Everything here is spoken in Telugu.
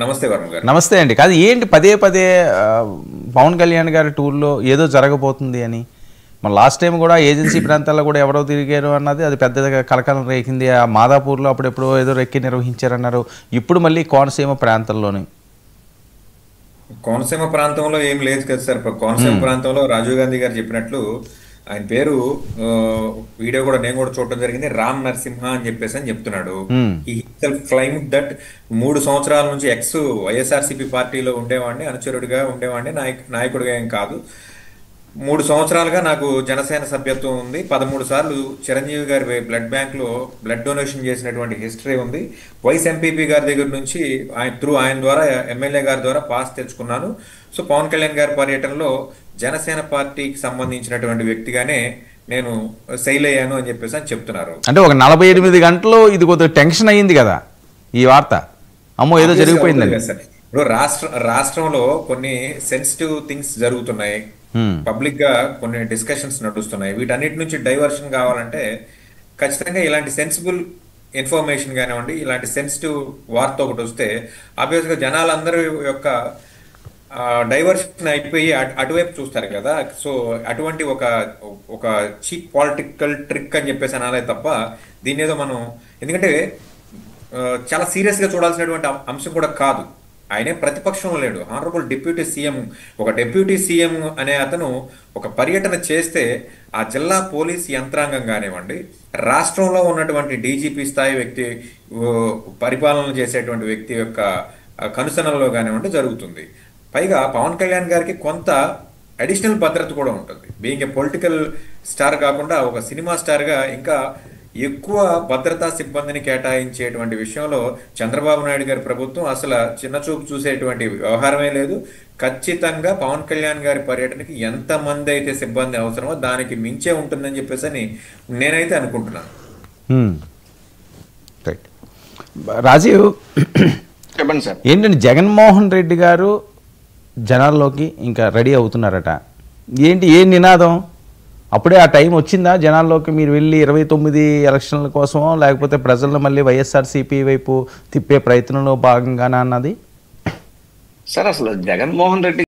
నమస్తే వర్మ గారు. నమస్తే అండి. కాదు ఏంటి పదే పదే పవన్ కళ్యాణ్ గారి టూర్లో ఏదో జరగబోతుంది అని, మన లాస్ట్ టైం కూడా ఏజెన్సీ ప్రాంతాల్లో కూడా ఎవరో తిరిగారు అన్నది అది పెద్దగా కలకలం రేకింది. ఆ మాదాపూర్లో అప్పుడెప్పుడో ఏదో రెక్కి నిర్వహించారన్నారు. ఇప్పుడు మళ్ళీ కోనసీమ ప్రాంతంలోనే కోనసీమ ప్రాంతంలో ఏం లేదు కదా సార్. కోనసీమ ప్రాంతంలో రాజీవ్ గాంధీ గారు చెప్పినట్లు ఆయన పేరు వీడియో కూడా నేను కూడా చూడటం జరిగింది. రామ్ నరసింహ అని చెప్పేసి అని చెప్తున్నాడు. ఈ సెల్ఫ్ క్లైమ్ దట్ 3 సంవత్సరాల నుంచి వైఎస్ఆర్సీపీ పార్టీలో ఉండేవాడిని, అనుచరుడిగా ఉండేవాడిని, నాయకుడిగా ఏం కాదు. 3 సంవత్సరాలుగా నాకు జనసేన సభ్యత్వం ఉంది. 13 సార్లు చిరంజీవి గారి బ్లడ్ బ్యాంక్ లో బ్లడ్ డొనేషన్ చేసినటువంటి హిస్టరీ ఉంది. వైస్ ఎంపీపీ గారి దగ్గర నుంచి ఆయన ద్వారా ఎమ్మెల్యే గారి ద్వారా పాస్ తెచ్చుకున్నాను. సో పవన్ కళ్యాణ్ గారి పర్యటనలో జనసేన పార్టీకి సంబంధించినటువంటి వ్యక్తిగానే నేను సెయిల్ అయ్యాను అని చెప్పేసి అని చెప్తున్నారు. అంటే ఒక 48 గంటలు ఇది కొద్దిగా టెన్షన్ అయ్యింది కదా ఈ వార్త. అమ్మో ఏదో జరిగిపోయిందండి. ఇప్పుడు రాష్ట్రంలో కొన్ని సెన్సిటివ్ థింగ్స్ జరుగుతున్నాయి, పబ్లిక్ గా కొన్ని డిస్కషన్స్ నడుస్తున్నాయి. వీటన్నిటి నుంచి డైవర్షన్ కావాలంటే ఖచ్చితంగా ఇలాంటి సెన్సిబుల్ ఇన్ఫర్మేషన్ కానివ్వండి, ఇలాంటి సెన్సిటివ్ వార్త ఒకటి వస్తే ఆబ్వియస్ గా జనాలందరి యొక్క డైవర్షన్ అయిపోయి అటువైపు చూస్తారు కదా. సో అటువంటి ఒక చీప్ పొలిటికల్ ట్రిక్ అని చెప్పేసి అనాలే తప్ప దీని ఏదో మనం, ఎందుకంటే చాలా సీరియస్ గా చూడాల్సినటువంటి అంశం కూడా కాదు. ఆయనే ప్రతిపక్షంలో లేడు, హానరబుల్ డిప్యూటీ సీఎం. ఒక డిప్యూటీ సీఎం అనే అతను ఒక పర్యటన చేస్తే ఆ జిల్లా పోలీస్ యంత్రాంగం కానివ్వండి, రాష్ట్రంలో ఉన్నటువంటి డీజీపీ స్థాయి వ్యక్తి, పరిపాలన చేసేటువంటి వ్యక్తి యొక్క కనుసనల్లో కానివ్వండి జరుగుతుంది. పైగా పవన్ కళ్యాణ్ గారికి కొంత అడిషనల్ భద్రత కూడా ఉంటుంది. బీయింగ్ ఏ పొలిటికల్ స్టార్ కాకుండా ఒక సినిమా స్టార్గా ఇంకా ఎక్కువ భద్రతా సిబ్బందిని కేటాయించేటువంటి విషయంలో చంద్రబాబు నాయుడు గారి ప్రభుత్వం అసలు చిన్నచూపు చూసేటువంటి వ్యవహారమే లేదు. ఖచ్చితంగా పవన్ కళ్యాణ్ గారి పర్యటనకి ఎంతమంది అయితే సిబ్బంది అవసరమో దానికి మించే ఉంటుందని చెప్పేసి అని నేనైతే అనుకుంటున్నాను. రాజీవ్ చెప్పండి సార్. ఏంటంటే జగన్మోహన్ రెడ్డి గారు జనాల్లోకి ఇంకా రెడీ అవుతున్నారట. ఏంటి ఏ నినాదం? అప్పుడే ఆ టైం వచ్చిందా జనాల్లోకి? మీరు వెళ్ళి 29 ఎలక్షన్ల కోసమో లేకపోతే ప్రజలను మళ్ళీ వైఎస్ఆర్సీపీ వైపు తిప్పే ప్రయత్నంలో భాగంగానా అన్నది? సార్ అసలు జగన్మోహన్ రెడ్డి